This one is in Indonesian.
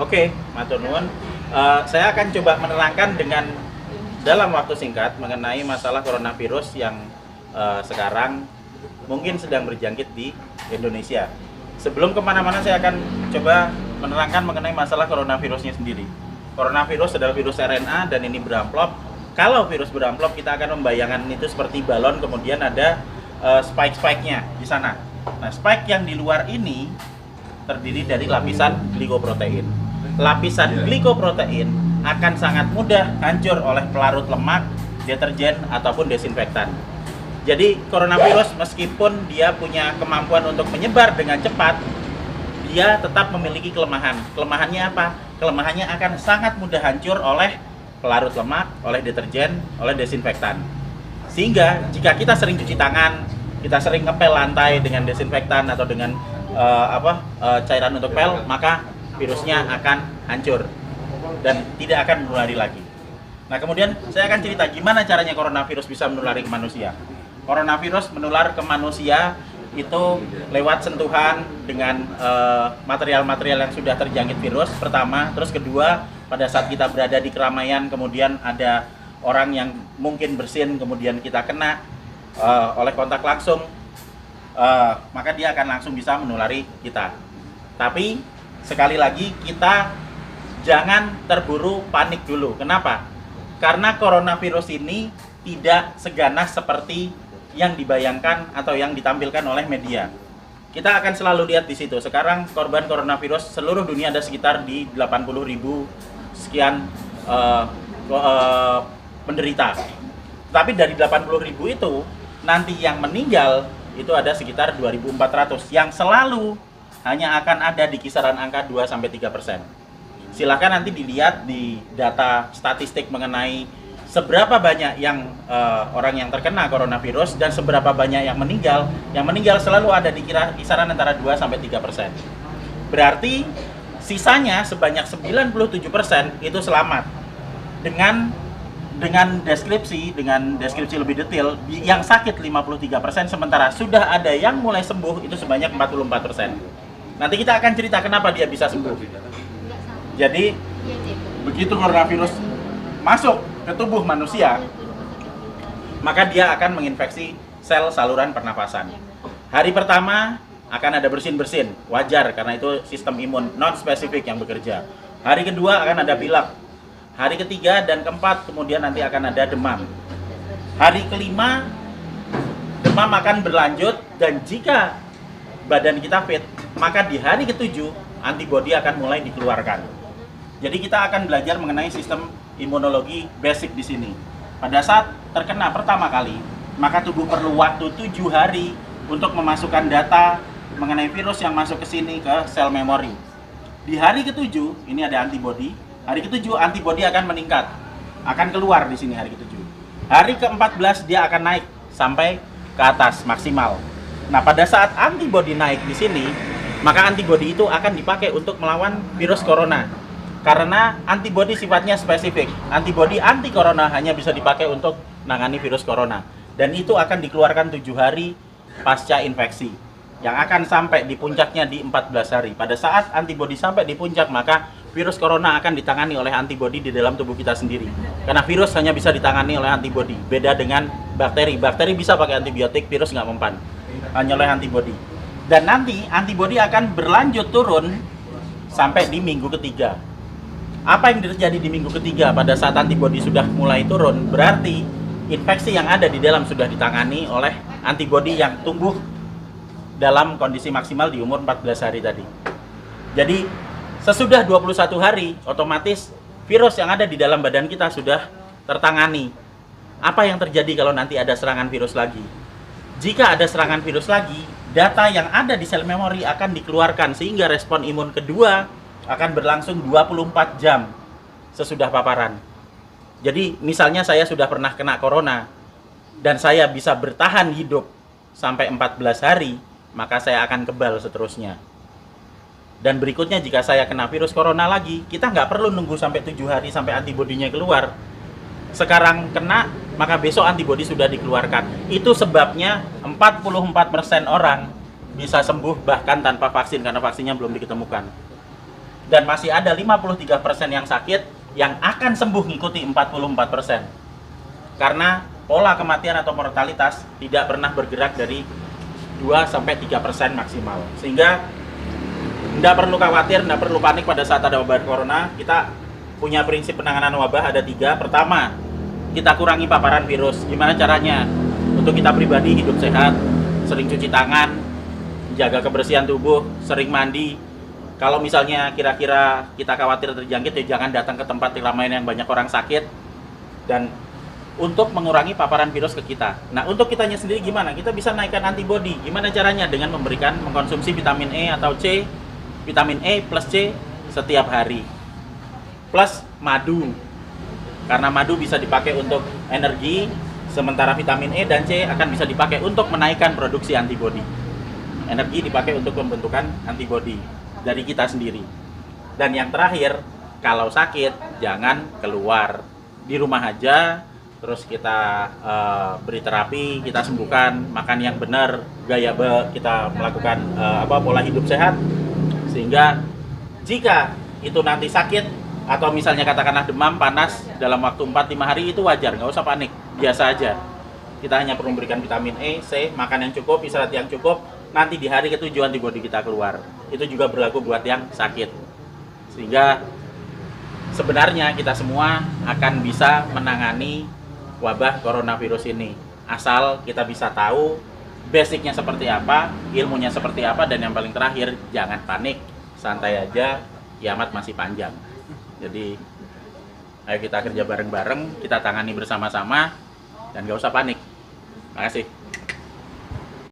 Oke, matur nuwun. Saya akan coba menerangkan dengan dalam waktu singkat mengenai masalah coronavirus yang sekarang mungkin sedang berjangkit di Indonesia. Sebelum kemana-mana saya akan coba menerangkan mengenai masalah coronavirusnya sendiri. Coronavirus adalah virus RNA dan ini beramplop. Kalau virus beramplop kita akan membayangkan itu seperti balon, kemudian ada spike-spike-nya di sana. Nah, spike yang di luar ini terdiri dari lapisan glikoprotein. Lapisan glikoprotein akan sangat mudah hancur oleh pelarut lemak, deterjen, ataupun desinfektan. Jadi coronavirus meskipun dia punya kemampuan untuk menyebar dengan cepat, dia tetap memiliki kelemahan. Kelemahannya apa? Kelemahannya akan sangat mudah hancur oleh pelarut lemak, oleh deterjen, oleh desinfektan. Sehingga jika kita sering cuci tangan, kita sering ngepel lantai dengan desinfektan atau dengan cairan untuk pel, maka virusnya akan hancur dan tidak akan menulari lagi. Nah, kemudian saya akan cerita gimana caranya coronavirus bisa menulari ke manusia. Coronavirus menular ke manusia itu lewat sentuhan dengan material-material yang sudah terjangkit virus pertama, terus kedua pada saat kita berada di keramaian, kemudian ada orang yang mungkin bersin, kemudian kita kena oleh kontak langsung, maka dia akan langsung bisa menulari kita. Tapi sekali lagi kita jangan terburu panik dulu. Kenapa? Karena coronavirus ini tidak seganas seperti yang dibayangkan atau yang ditampilkan oleh media. Kita akan selalu lihat di situ. Sekarang korban coronavirus seluruh dunia ada sekitar di 80.000 sekian penderita. Tapi dari 80.000 itu nanti yang meninggal itu ada sekitar 2.400 yang selalu hanya akan ada di kisaran angka 2-3%. Silahkan nanti dilihat di data statistik mengenai seberapa banyak yang orang yang terkena coronavirus dan seberapa banyak yang meninggal. Yang meninggal selalu ada di kisaran antara 2-3%. Berarti sisanya sebanyak 97% itu selamat. Dengan deskripsi lebih detail, yang sakit 53%, sementara sudah ada yang mulai sembuh itu sebanyak 44%. Nanti kita akan cerita kenapa dia bisa sembuh. Jadi begitu coronavirus masuk ke tubuh manusia, maka dia akan menginfeksi sel saluran pernapasan. Hari pertama akan ada bersin-bersin, wajar karena itu sistem imun non spesifik yang bekerja. Hari kedua akan ada pilek. Hari ketiga dan keempat kemudian nanti akan ada demam. Hari kelima demam akan berlanjut, dan jika badan kita fit, maka di hari ketujuh antibodi akan mulai dikeluarkan. Jadi kita akan belajar mengenai sistem imunologi basic di sini. Pada saat terkena pertama kali, maka tubuh perlu waktu 7 hari untuk memasukkan data mengenai virus yang masuk ke sini ke sel memori. Di hari ketujuh ini ada antibodi. Hari ketujuh antibodi akan meningkat, akan keluar di sini hari ketujuh. Hari ke-14 dia akan naik sampai ke atas maksimal. Nah, pada saat antibodi naik di sini, maka antibodi itu akan dipakai untuk melawan virus corona. Karena antibodi sifatnya spesifik. Antibodi anti corona hanya bisa dipakai untuk menangani virus corona. Dan itu akan dikeluarkan 7 hari pasca infeksi, yang akan sampai di puncaknya di 14 hari. Pada saat antibodi sampai di puncak, maka virus corona akan ditangani oleh antibodi di dalam tubuh kita sendiri. Karena virus hanya bisa ditangani oleh antibodi. Beda dengan bakteri. Bakteri bisa pakai antibiotik, virus nggak mempan. Hanya oleh antibodi. Dan nanti antibodi akan berlanjut turun sampai di minggu ketiga. Apa yang terjadi di minggu ketiga pada saat antibodi sudah mulai turun? Berarti infeksi yang ada di dalam sudah ditangani oleh antibodi yang tumbuh dalam kondisi maksimal di umur 14 hari tadi. Jadi sesudah 21 hari, otomatis virus yang ada di dalam badan kita sudah tertangani. Apa yang terjadi kalau nanti ada serangan virus lagi? Jika ada serangan virus lagi, data yang ada di sel memori akan dikeluarkan sehingga respon imun kedua akan berlangsung 24 jam sesudah paparan. Jadi misalnya saya sudah pernah kena corona dan saya bisa bertahan hidup sampai 14 hari, maka saya akan kebal seterusnya. Dan berikutnya jika saya kena virus corona lagi, kita nggak perlu nunggu sampai 7 hari sampai antibodinya keluar. Sekarang kena, maka besok antibodi sudah dikeluarkan. Itu sebabnya 44% orang bisa sembuh bahkan tanpa vaksin, karena vaksinnya belum diketemukan. dan masih ada 53% yang sakit yang akan sembuh ngikuti 44%. Karena pola kematian atau mortalitas tidak pernah bergerak dari 2-3% maksimal. Sehingga tidak perlu khawatir, tidak perlu panik pada saat ada wabah corona. Kita punya prinsip penanganan wabah ada 3. Pertama, kita kurangi paparan virus. Gimana caranya? Untuk kita pribadi hidup sehat, sering cuci tangan, jaga kebersihan tubuh, sering mandi. Kalau misalnya kira-kira kita khawatir terjangkit, ya jangan datang ke tempat keramaian yang banyak orang sakit. Dan untuk mengurangi paparan virus ke kita. Nah, untuk kitanya sendiri gimana? Kita bisa naikkan antibodi. Gimana caranya? Dengan mengkonsumsi vitamin E atau C, vitamin E plus C setiap hari. Plus madu. Karena madu bisa dipakai untuk energi, sementara vitamin E dan C akan bisa dipakai untuk menaikkan produksi antibodi. Energi dipakai untuk pembentukan antibodi dari kita sendiri. Dan yang terakhir, kalau sakit jangan keluar, di rumah aja. Terus kita beri terapi, kita sembuhkan, makan yang benar, kita melakukan pola hidup sehat, sehingga jika itu nanti sakit atau misalnya katakanlah demam, panas dalam waktu 4-5 hari, itu wajar, nggak usah panik, biasa aja. Kita hanya perlu memberikan vitamin E, C, makan yang cukup, istirahat yang cukup, nanti di hari ke-7 antibodi kita keluar. Itu juga berlaku buat yang sakit. Sehingga sebenarnya kita semua akan bisa menangani wabah coronavirus ini, asal kita bisa tahu basicnya seperti apa, ilmunya seperti apa, dan yang paling terakhir, jangan panik, santai aja, kiamat masih panjang. Jadi ayo kita kerja bareng-bareng, kita tangani bersama-sama, dan gak usah panik. Terima kasih.